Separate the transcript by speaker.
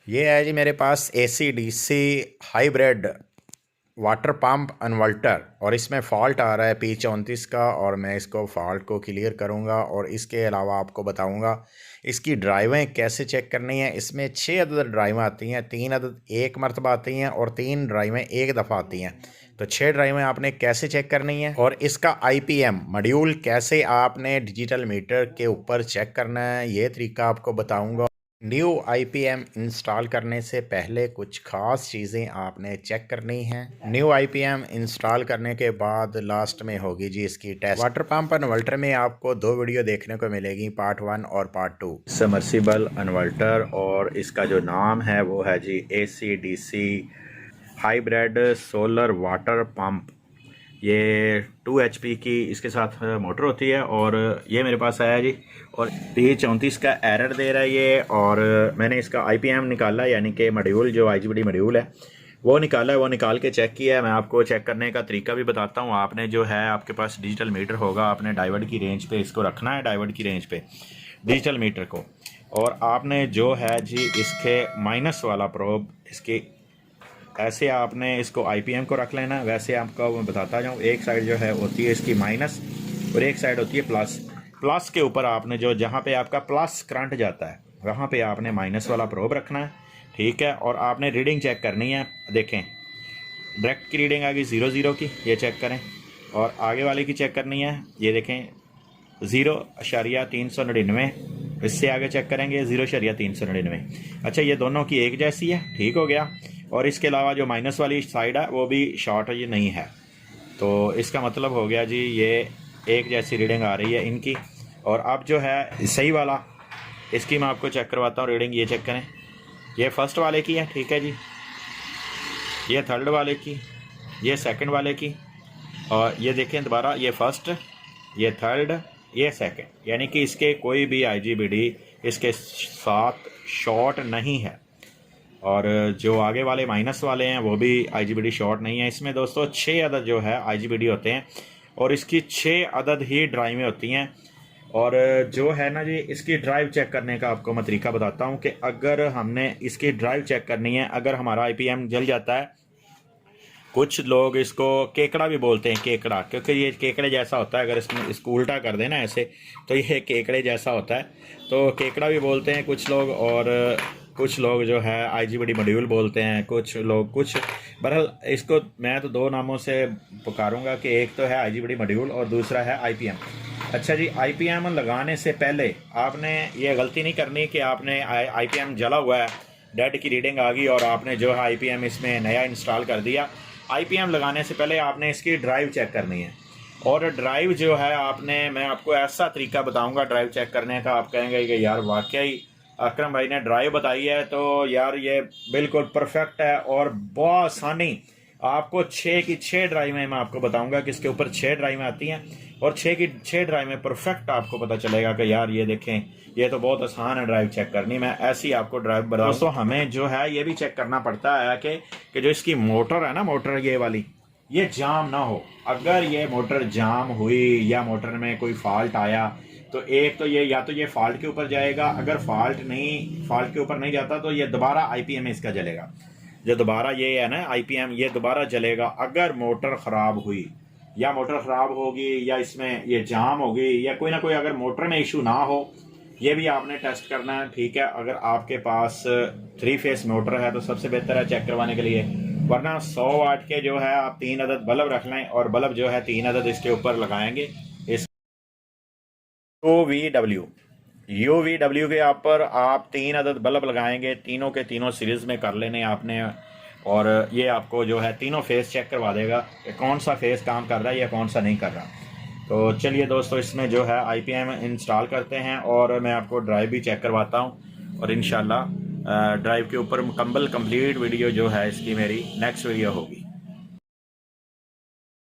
Speaker 1: ये है जी मेरे पास AC/DC hybrid water pump inverter और इसमें फ़ॉल्ट आ रहा है P34 का और मैं इसको फ़ॉल्ट को क्लियर करूंगा और इसके अलावा आपको बताऊंगा इसकी ड्राइवें कैसे चेक करनी है। इसमें 6 अदद ड्राइवें आती हैं, 3 अदद एक मरतबा आती हैं और 3 ड्राइवें एक दफ़ा आती हैं। तो 6 ड्राइवें आपने कैसे चेक करनी है और इसका IPM मॉड्यूल कैसे आपने डिजिटल मीटर के ऊपर चेक करना है, ये तरीका आपको बताऊँगा। न्यू IPM इंस्टॉल करने से पहले कुछ ख़ास चीज़ें आपने चेक करनी हैं। न्यू IPM इंस्टॉल करने के बाद लास्ट में होगी जी इसकी टेस्ट। वाटर पंप इन्वर्टर में आपको 2 वीडियो देखने को मिलेगी, पार्ट 1 और पार्ट 2। सबमर्सिबल इन्वर्टर और इसका जो नाम है वो है जी AC/DC hybrid solar water pump. ये 2 HP की इसके साथ मोटर होती है और ये मेरे पास आया जी और P34 का एरर दे रहा है ये। और मैंने इसका IPM निकाला, यानी कि मॉड्यूल जो IGBT मॉड्यूल है वो निकाला है, वो निकाल के चेक किया है। मैं आपको चेक करने का तरीका भी बताता हूँ। आपने जो है आपके पास डिजिटल मीटर होगा, आपने डायोड की रेंज पे इसको रखना है, डायोड की रेंज पे डिजिटल मीटर को। और आपने जो है जी इसके माइनस वाला प्रोब इसकी ऐसे आपने इसको IPM को रख लेना। वैसे आपको मैं बताता जाऊँ, एक साइड जो है होती है इसकी माइनस और एक साइड होती है प्लस। प्लस के ऊपर आपने जो जहाँ पे आपका प्लस करंट जाता है वहाँ पे आपने माइनस वाला प्रोब रखना है, ठीक है। और आपने रीडिंग चेक करनी है। देखें डायरेक्ट की रीडिंग आ गई 0 की, ये चेक करें। और आगे वाले की चेक करनी है, ये देखें 0.399। इससे आगे चेक करेंगे 0.399। अच्छा, ये दोनों की एक जैसी है, ठीक हो गया। और इसके अलावा जो माइनस वाली साइड है वो भी शॉर्ट ये नहीं है, तो इसका मतलब हो गया जी ये एक जैसी रीडिंग आ रही है इनकी। और अब जो है सही वाला इसकी मैं आपको चेक करवाता हूँ रीडिंग। ये चेक करें, ये फर्स्ट वाले की है, ठीक है जी। ये थर्ड वाले की, ये सेकंड वाले की, और ये देखें दोबारा, ये फर्स्ट, ये थर्ड, ये सेकंड। यानी कि इसके कोई भी IGBT इसके साथ शॉर्ट नहीं है। और जो आगे वाले माइनस वाले हैं वो भी IGBT शॉर्ट नहीं है। इसमें दोस्तों 6 अदद जो है IGBT होते हैं और इसकी 6 अदद ही ड्राइवें होती हैं। और जो है ना जी इसकी ड्राइव चेक करने का आपको मैं तरीका बताता हूँ कि अगर हमने इसकी ड्राइव चेक करनी है, अगर हमारा IPM जल जाता है, कुछ लोग इसको केकड़ा भी बोलते हैं, केकड़ा, क्योंकि ये केकड़े जैसा होता है। अगर इसको उल्टा कर देना ऐसे तो ये केकड़े जैसा होता है, तो केकड़ा भी बोलते हैं कुछ लोग। और कुछ लोग जो है IGBT मॉड्यूल बोलते हैं, कुछ लोग कुछ। बहरहाल इसको मैं तो 2 नामों से पुकारूंगा कि एक तो है IGBT मॉड्यूल और दूसरा है IPM। अच्छा जी, IPM लगाने से पहले आपने ये गलती नहीं करनी कि आपने IPM जला हुआ है, डेड की रीडिंग आ गई और आपने जो है IPM इसमें नया इंस्टॉल कर दिया। IPM लगाने से पहले आपने इसकी ड्राइव चेक करनी है। और ड्राइव जो है आपने, मैं आपको ऐसा तरीका बताऊंगा ड्राइव चेक करने का, आप कहेंगे कि यार वाकई अकरम भाई ने ड्राइव बताई है तो यार ये बिल्कुल परफेक्ट है। और बहुत आसानी आपको 6 की 6 ड्राइवें मैं आपको बताऊंगा कि इसके ऊपर 6 ड्राइवें आती हैं और 6 की 6 ड्राइवें परफेक्ट आपको पता चलेगा कि यार ये देखें ये तो बहुत आसान है ड्राइव चेक करनी। मैं ऐसी आपको ड्राइव बताऊँ। दोस्तों हमें जो है ये भी चेक करना पड़ता है कि जो इसकी मोटर है ना, मोटर ये वाली, ये जाम ना हो। अगर ये मोटर जाम हुई या मोटर में कोई फॉल्ट आया तो एक तो ये या तो ये फॉल्ट के ऊपर जाएगा, अगर फॉल्ट के ऊपर नहीं जाता तो ये दोबारा IPM इसका जलेगा। जो दोबारा ये है ना IPM, ये दोबारा जलेगा अगर मोटर ख़राब हुई, या मोटर ख़राब होगी या इसमें ये जाम होगी या कोई ना कोई अगर मोटर में इशू ना हो, ये भी आपने टेस्ट करना है, ठीक है। अगर आपके पास 3 फेस मोटर है तो सबसे बेहतर है चेक करवाने के लिए, वरना 100 वाट के जो है आप 3 अदद बल्ब रख लें और बल्ब जो है 3 अदद इसके ऊपर लगाएंगे। इस UVW के ऊपर आप 3 अदद बल्ब लगाएंगे, तीनों के तीनों सीरीज में कर लेने आपने। और ये आपको जो है तीनों फेस चेक करवा देगा कि कौन सा फेस काम कर रहा है या कौन सा नहीं कर रहा। तो चलिए दोस्तों इसमें जो है IPM इंस्टॉल करते हैं और मैं आपको ड्राइव भी चेक करवाता हूँ। और इंशाल्लाह ड्राइव के ऊपर मुकम्मल कंप्लीट वीडियो जो है इसकी मेरी नेक्स्ट वीडियो होगी।